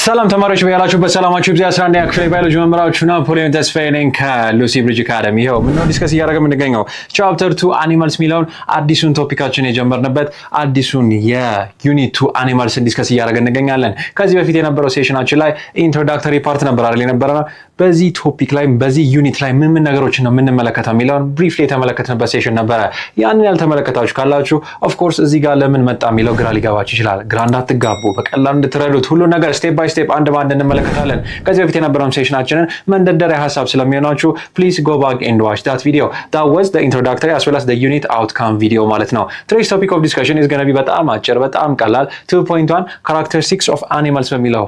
ሰላም ተማሪዎች በያላችሁበት ሰላማችሁ ይብዛ። 11ኛ ክፍል ባዮሎጂ መምህራችሁ ናፖሊዮን ተስፋዬ ነኝ ከሉሲ ብሪጅ አካዳሚ። ይኸው ምነው ዲስከስ እያደረግን የምንገኘው ቻፕተር 2 አኒማልስ የሚለውን አዲሱን ቶፒካችን የጀመርንበት አዲሱን የዩኒት 2 አኒማልስን ዲስከስ እያደረግን እንገኛለን። ከዚህ በፊት የነበረው ሴሽናችን ላይ ኢንትሮዳክተሪ ፓርት ነበር አይደል የነበረው። በዚህ ቶፒክ ላይ በዚህ ዩኒት ላይ ምን ነገሮችን ነው የምንመለከተው የሚለውን ብሪፍሊ የተመለከትንበት ሴሽን ነበረ። ያንን ያልተመለከታችሁ ካላችሁ ኦፍ ኮርስ እዚህ ጋር ለምን መጣ የሚለው ግራ ሊገባችሁ ይችላል። ግራ እንዳትጋቡ በቀላሉ እንድትረዱት ሁሉ ነገር ስቴፕ ባይ ስቴፕ አንድ ባንድ እንመለከታለን። ከዚህ በፊት የነበረውን ሴሽናችንን መንደርደሪያ ሀሳብ ስለሚሆናችሁ ፕሊዝ ጎ ባክ ኤንድ ዋች ዳት ቪዲዮ that was the introductory as well as the unit outcome video ማለት ነው። Today's topic of discussion is going to be በጣም አጭር በጣም ቀላል 2.1 characteristics of animals በሚለው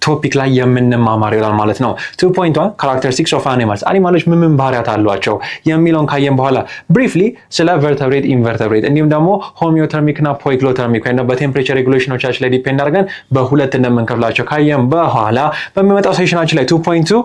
ቶፒክ ላይ የምንማማር ይሆናል ማለት ነው። 2.1 characteristics of animals አኒማሎች ምን ባህሪያት አሏቸው የሚለውን ካየን በኋላ ብሪፍሊ ስለ vertebrate invertebrate እንዲሁም ደግሞ homeothermic እና poikilothermic ወይ በቴምፕሬቸር ሬጉሌሽኖቻችን ላይ ዲፔንድ አድርገን በሁለት እንደምንከፍላቸው ካየን በኋላ በሚመጣው ሴሽናችን ላይ 2.2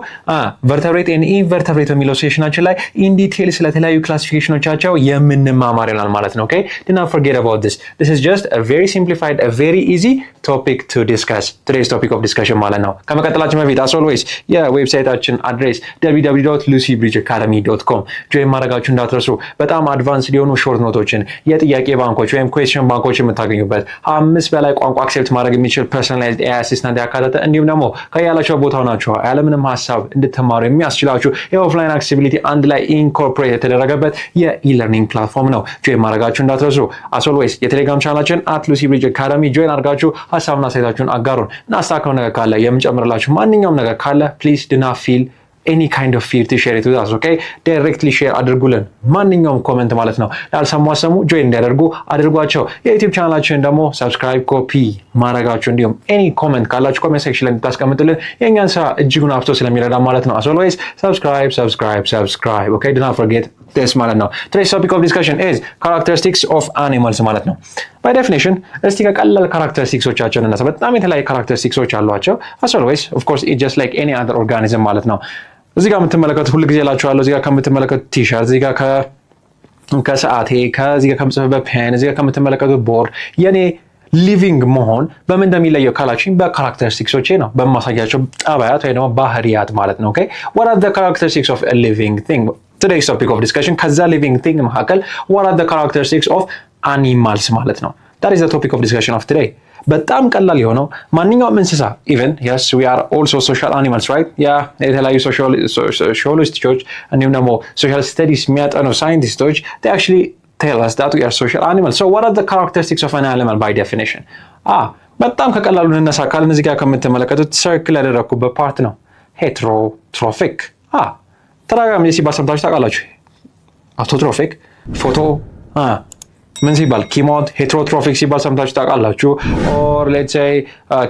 vertebrate and invertebrate በሚለው ሴሽናችን ላይ ኢን ዲቴል ስለተለያዩ ክላሲፊኬሽኖቻቸው የምንማማር ይሆናል ማለት ነው። Okay, do not forget about this. This is just a very simplified, a very easy topic to discuss. Today's topic of discussion ነው። ከመቀጠላችን በፊት as always የዌብሳይታችን አድሬስ www.lucyBridgeacademy.com ጆይን ማድረጋችሁ እንዳትረሱ። በጣም አድቫንስድ የሆኑ ሾርት ኖቶችን የጥያቄ ባንኮች ወይም ኩዌስቸን ባንኮች የምታገኙበት 5 በላይ ቋንቋ አክሴፕት ማድረግ የሚችል ፐርሰናላይዝድ AI አሲስታንት ያካተተ እንዲሁም ደግሞ ከያላችሁ ቦታው ናችሁ ያለምንም ሀሳብ እንድትማሩ የሚያስችላችሁ የኦፍላይን አክቲቪቲ አንድ ላይ ኢንኮርፖሬት የተደረገበት የኢለርኒንግ ፕላትፎርም ነው። ጆይን ማድረጋችሁ እንዳትረሱ። as always የቴሌግራም ቻናላችን @lucyBridgeacademy ጆይን አድርጋችሁ ሀሳብና አስተያየታችሁን አጋሩን። እናስተካክለው ነገር ካለ የምንጨምርላችሁ ማንኛውም ነገር ካለ please do not feel any kind of fear to share it with us. Okay, directly share አድርጉልን። ማንኛውም ኮሜንት ማለት ነው ያልሰሙ አሰሙ ጆይን እንዲያደርጉ አድርጓቸው። የዩቲዩብ ቻናላችን ደግሞ ሰብስክራይብ ኮፒ ማድረጋችሁ እንዲሁም any comment ካላችሁ ኮሜንት ሴክሽን ላይ እንድታስቀምጡልን የእኛን ስራ እጅጉን አፍቶ ስለሚረዳ ማለት ነው። as always subscribe. Okay, do not forget this ማለት ነው። Today's topic of discussion is characteristics of animals ማለት ነው። by definition እስቲ ከቀላል ካራክተሪስቲክሶቻቸውን እናሳ። በጣም የተለያዩ ካራክተሪስቲክሶች አሏቸው። as always of course it's just like any other organism ማለት ነው። እዚህ ጋር የምትመለከቱት ሁሉ ጊዜ እላችኋለሁ። እዚህ ጋር ከምትመለከቱት ቲሸርት፣ እዚህ ጋር ከሰዓቴ፣ ከዚህ ጋር ከምጽፍበት ፔን፣ እዚህ ጋር ከምትመለከቱት ቦርድ የኔ ሊቪንግ መሆን በምን እንደሚለየው ካላችሁኝ በካራክተሪስቲክሶቼ ነው በማሳያቸው ጠባያት ወይ ደግሞ ባህሪያት ማለት ነው። okay, what are the characteristics of a living thing? Today's topic of discussion ከዛ living thing መካከል what are the characteristics of animals ማለት ነው። that is the topic of discussion of today. በጣም ቀላል የሆነው ማንኛውም እንስሳ even yes we are also social animals right የተለያዩ ሶሻሊስቶች እንዲሁም ደግሞ ሶሻል ስተዲስ የሚያጠኑ ሳይንቲስቶች they actually tell us that we are social animals. So what are the characteristics of an animal by definition? በጣም ከቀላሉ እንነሳ ካልን እዚህ ጋር ከምትመለከቱት ሰርክል ያደረኩበት ፓርት ነው ሄትሮትሮፊክ። ተደጋጋሚ ሲባል ሰምታችሁ ታውቃላችሁ። አውቶትሮፊክ ፎቶ ምን ሲባል ኪሞት ሄትሮትሮፊክ ሲባል ሰምታችሁ ታውቃላችሁ። ኦር ሌትስ ሴይ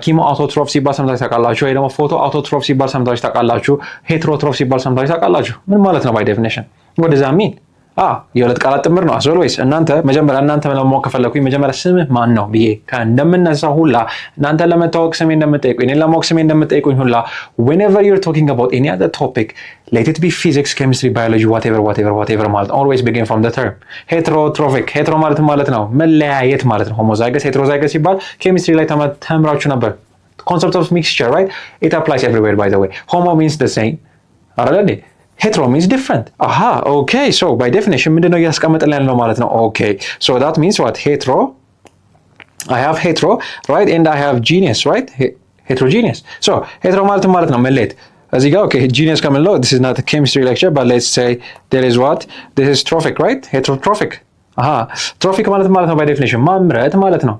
ኪሞ አውቶትሮፍ ሲባል ሰምታችሁ ታውቃላችሁ። ወይ ደግሞ ፎቶ አውቶትሮፍ ሲባል ሰምታችሁ ታውቃላችሁ። ሄትሮትሮፍ ሲባል ሰምታችሁ ታውቃላችሁ። ምን ማለት ነው ባይ ዴፊኒሽን? what does that mean? የሁለት ቃላት ጥምር ነው። as always እናንተ ለማወቅ ከፈለኩኝ መጀመሪያ ስምህ ማን ነው ብዬ እንደምነሳው ሁላ እናንተ ለመታወቅ ስሜ እንደምትጠይቁኝ እኔን ለማወቅ ስሜ እንደምትጠይቁኝ ሁላ whenever you're talking about any other topic, let it be physics, chemistry, biology, whatever ማለት always begin from the term heterotrophic. ሄትሮ ማለት ነው መለያየት ማለት ነው። ሆሞዛይገስ ሄትሮዛይገስ ሲባል ኬሚስትሪ ላይ ተምራችሁ ነበር። concept of mixture, right? It applies everywhere by the way. Homo means the same አይደል? hetero means different. Okay, so by definition ምንድነው እያስቀመጠልን ያለው ማለት ነው? Okay, so that means what? hetero, I have hetero, right? And I have genus, right? Heterogeneous. So hetero ማለት ነው መለየት። እዚህ ጋር okay, genus ከምንለው this is not a chemistry lecture, but let's say there is what? This is trophic, right? Heterotrophic. ትሮፊክ ማለት ነው by definition ማምረት ማለት ነው።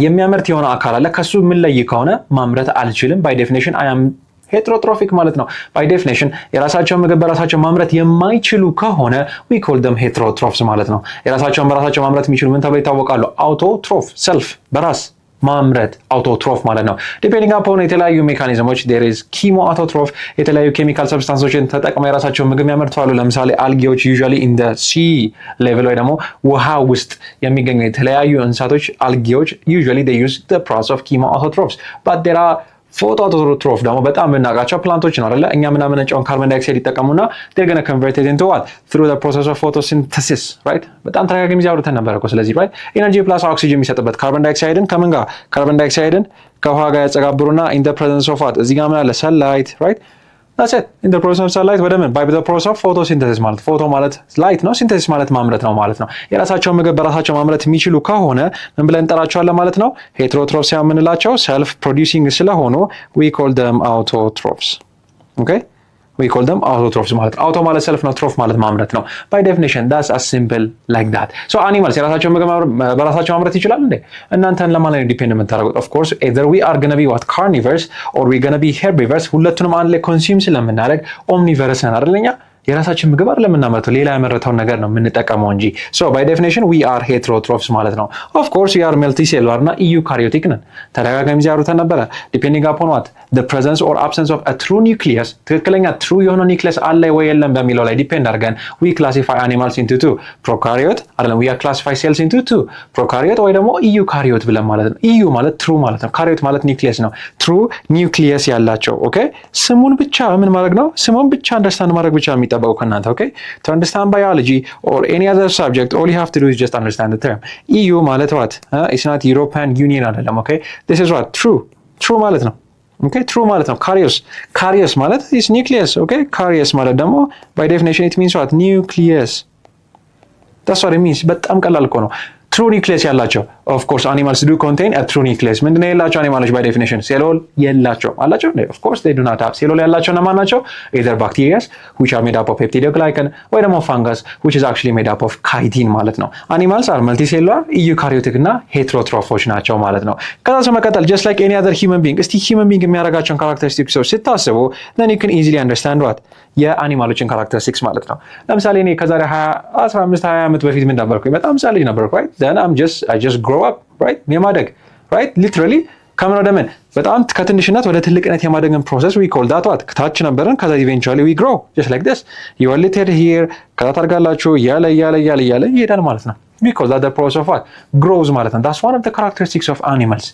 የሚያመርት የሆነ አካል አለ ከሱ ምን ላይ ከሆነ ማምረት አልችልም by definition I am ሄትሮትሮፊክ ማለት ነው። by definition የራሳቸውን ምግብ በራሳቸው ማምረት የማይችሉ ከሆነ we call them heterotrophs ማለት ነው። የራሳቸውን በራሳቸው ማምረት የሚችሉ ምን ተብለው ይታወቃሉ? አውቶትሮፍ ሰልፍ በራስ ማምረት አውቶትሮፍ ማለት ነው። ዲፔንዲንግ አፖን የተለያዩ ሜካኒዝሞች there is ኪሞ አውቶትሮፍ የተለያዩ ኬሚካል ሰብስታንሶችን ተጠቅመው የራሳቸውን ምግብ ያመርታሉ። ለምሳሌ አልጌዎች usually in the sea level ወይ ደግሞ ውሃ ውስጥ የሚገኙ የተለያዩ እንስሳቶች አልጌዎች usually they use the process of chemo autotrophs, but there are ፎቶአውቶትሮፍ ደግሞ በጣም የምናውቃቸው ፕላንቶች ነው አይደለ? እኛ የምናመነጨውን ካርቦን ዳይኦክሳይድ ይጠቀሙና they're going to convert it into what through the process of photosynthesis right? በጣም ተደጋጋሚ ጊዜ አውርተን ነበር እኮ ስለዚህ right? ኤነርጂ ፕላስ ኦክሲጅን የሚሰጥበት ካርቦን ዳይኦክሳይድን ከምን ጋር ካርቦን ዳይኦክሳይድን ከውሃ ጋር ያጸጋብሩና in the presence of what እዚህ ጋር ምን አለ sunlight right? That's it. In the process of sunlight ወደ ምን by the process of photosynthesis ማለት ፎቶ ማለት ላይት ነው ሲንተሲስ ማለት ማምረት ነው ማለት ነው። የራሳቸውን ምግብ በራሳቸው ማምረት የሚችሉ ከሆነ ምን ብለን እንጠራቸዋለን ማለት ነው? ሄትሮትሮፍስ የምንላቸው ሰልፍ ፕሮዲዩሲንግ ስለሆኑ we call them autotrophs. Okay? We call them autotrophs ማለት ነው። አውቶ ማለት ሰልፍ ነው፣ ትሮፍ ማለት ማምረት ነው። By definition that's as simple like that. So animals የራሳቸውን ምግብ በራሳቸው ማምረት ይችላል እንዴ? እናንተን ለማለት ነው ዲፔንድ የምታደርጉት? Of course either we are going to be what carnivores or we going to be herbivores ሁለቱንም አንድ ላይ ኮንሱም ስለምናደርግ ኦምኒቨረስ ነን አይደለኛ? የራሳችን ምግብ አይደለም የምናመርተው ሌላ ያመረተውን ነገር ነው የምንጠቀመው እንጂ so by definition we are heterotrophs ማለት ነው of course we are multicellular እና eukaryotic ነን ተደጋጋሚ ጊዜ አውርተን ነበረ depending upon what the presence or absence of a true nucleus ትክክለኛ true የሆነ ኒውክሊየስ አለ ወይ የለም በሚለው ላይ ዲፔንድ አድርገን we classify animals into two prokaryote አይደለም we classify cells into two prokaryote ወይ ደግሞ eukaryote ብለን ማለት ነው eu ማለት true ማለት ነው karyote ማለት ኒውክሊየስ ነው true nucleus ያላቸው ኦኬ ስሙን ብቻ ምን ማድረግ ነው ስሙን ብቻ አንደርስታንድ ማድረግ ብቻ okay? To understand biology or any other subject, all you have to do is just understand the term. EU ማለት what? It's not European Union አይደለም, okay? This is what? True ማለት ነው. Okay? True ማለት ነው. Karyos ማለት is nucleus, okay? Karyos ማለት ደግሞ by definition it means what? Nucleus. That's what it means. በጣም ቀላል እኮ ነው. True nucleus ያላቸው of course animals do contain a true nucleus ምንድነው ያላቸው animals by definition ሴሎል የላቸው አላቸው of course they do not have ሴሎል ያላቸው እና ማናቸው either bacteria which are made up of peptidoglycan ወይ ደግሞ fungus which is actually made up of chitin ማለት ነው animals are multicellular eukaryotic እና heterotrophs ናቸው ማለት ነው ከዛ መቀጠል just like any other human being እስቲ human being የሚያደርጋቸውን characteristics ስታስቡ then you can easily understand what የአኒማሎችን characteristics ማለት ነው ለምሳሌ እኔ ከዛሬ 15 20 ዓመት በፊት ምን ነበርኩኝ በጣም ህፃን ልጅ ነበርኩ right then I just grow up right የማደግ right literally ከምን ወደ ምን በጣም ከትንሽነት ወደ ትልቅነት የማደግን process we call that what ከታች ነበርን ከዛ eventually we grow just like this you are little here ከዛ ታርጋላችሁ ያለ ይሄዳል ማለት ነው we call that the process of what grows ማለት ነው that's one of the characteristics of animals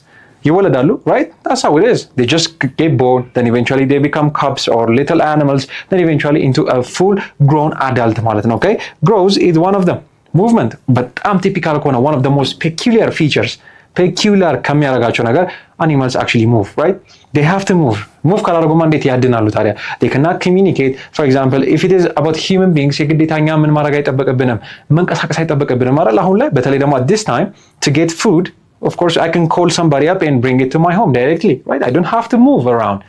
ይወለዳሉ right that's how it is they just get born then eventually they become cubs or little animals then eventually into a full grown adult ማለት ነው okay grows is one of them movement በጣም ቲፒካል ከሆነ one of the most peculiar features peculiar ከሚያደርጋቸው ነገር animals actually move right they have to move ካላደረጉማ እንዴት ያድናሉ ታዲያ they cannot communicate for example if it is about human beings የግዴታኛ ምን ማድረግ አይጠበቅብንም መንቀሳቀስ አይጠበቅብንም አይደል አሁን ላይ በተለይ ደግሞ at this time to get food of course I can call somebody up and bring it to my home directly right I don't have to move around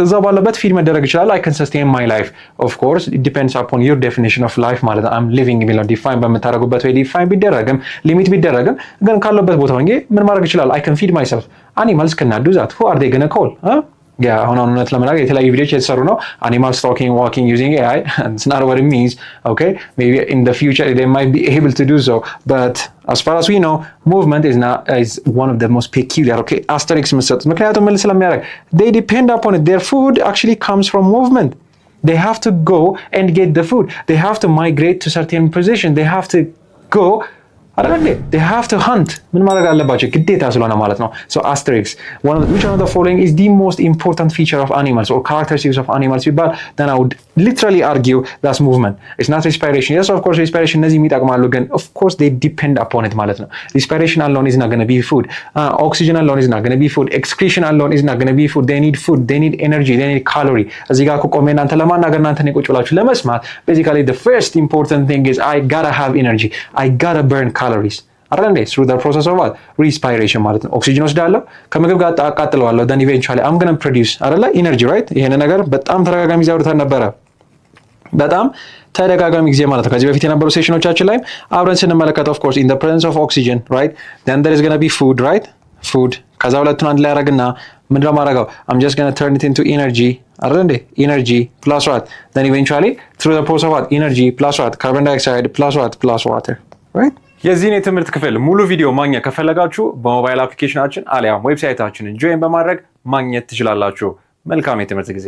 እዛ ባለበት ፊድ መደረግ ይችላል I can sustain my life of course it depends upon your definition of life ማለት I'm living የሚለው define በምታደርጉበት ወይ define ቢደረግም ሊሚት ቢደረግም ግን ካለበት ቦታ ሆኜ ምን ማድረግ ይችላል I can feed myself animals cannot do that who are they gonna call አሁን እውነት ለመናገር የተለያዩ ቪዲዮዎች የተሰሩ ነው animals talking walking using AI it's not what it means okay maybe in the future they might be able to do so but as far as we know movement is one of the most peculiar okay asterisks መስጠት ምክንያቱም ምን ስለሚያደርግ they depend upon it their food actually comes from movement they have to go and get the food they have to migrate to certain position they have to go አይደል they have to hunt ምን ማድረግ አለባቸው ግዴታ ስለሆነ ማለት ነው so asterisk which one of the following is the most important feature of animals or characteristics of animals ቢባል then I would literally argue that's movement it's not respiration yes of course respiration እነዚህ የሚጠቅማሉ ግን of course they depend upon it ማለት ነው respiration alone is not going to be food oxygen alone is not going to be food excretion alone is not going to be food they need food they need energy they need calorie እዚህ ጋር ቆሜ እናንተ ለማናገር እናንተ ነው ቁጭ ብላችሁ ለመስማት basically the first important thing is I gotta have energy I gotta burn calories አይደል through the process of what respiration ማለት ነው ኦክሲጅን ወስዳለሁ ከምግብ ጋር አቃጥለዋለሁ then eventually I'm going to produce አይደል energy right ይሄን ነገር በጣም ተደጋጋሚ ዛውርተን ነበረ በጣም ተደጋጋሚ ጊዜ ማለት ነው ከዚህ በፊት የነበሩ ሴሽኖቻችን ላይ አብረን ስንመለከት of course in the presence of oxygen right then there is going to be food right food ከዛ ሁለቱን አንድ ላይ አረግና ምንድነው ማረጋው I'm just going to turn it into energy አይደል energy plus what then eventually through the process of what energy plus what carbon dioxide plus what plus water right የዚህን የትምህርት ክፍል ሙሉ ቪዲዮ ማግኘት ከፈለጋችሁ በሞባይል አፕሊኬሽናችን አሊያም ዌብሳይታችንን ጆይን በማድረግ ማግኘት ትችላላችሁ መልካም የትምህርት ጊዜ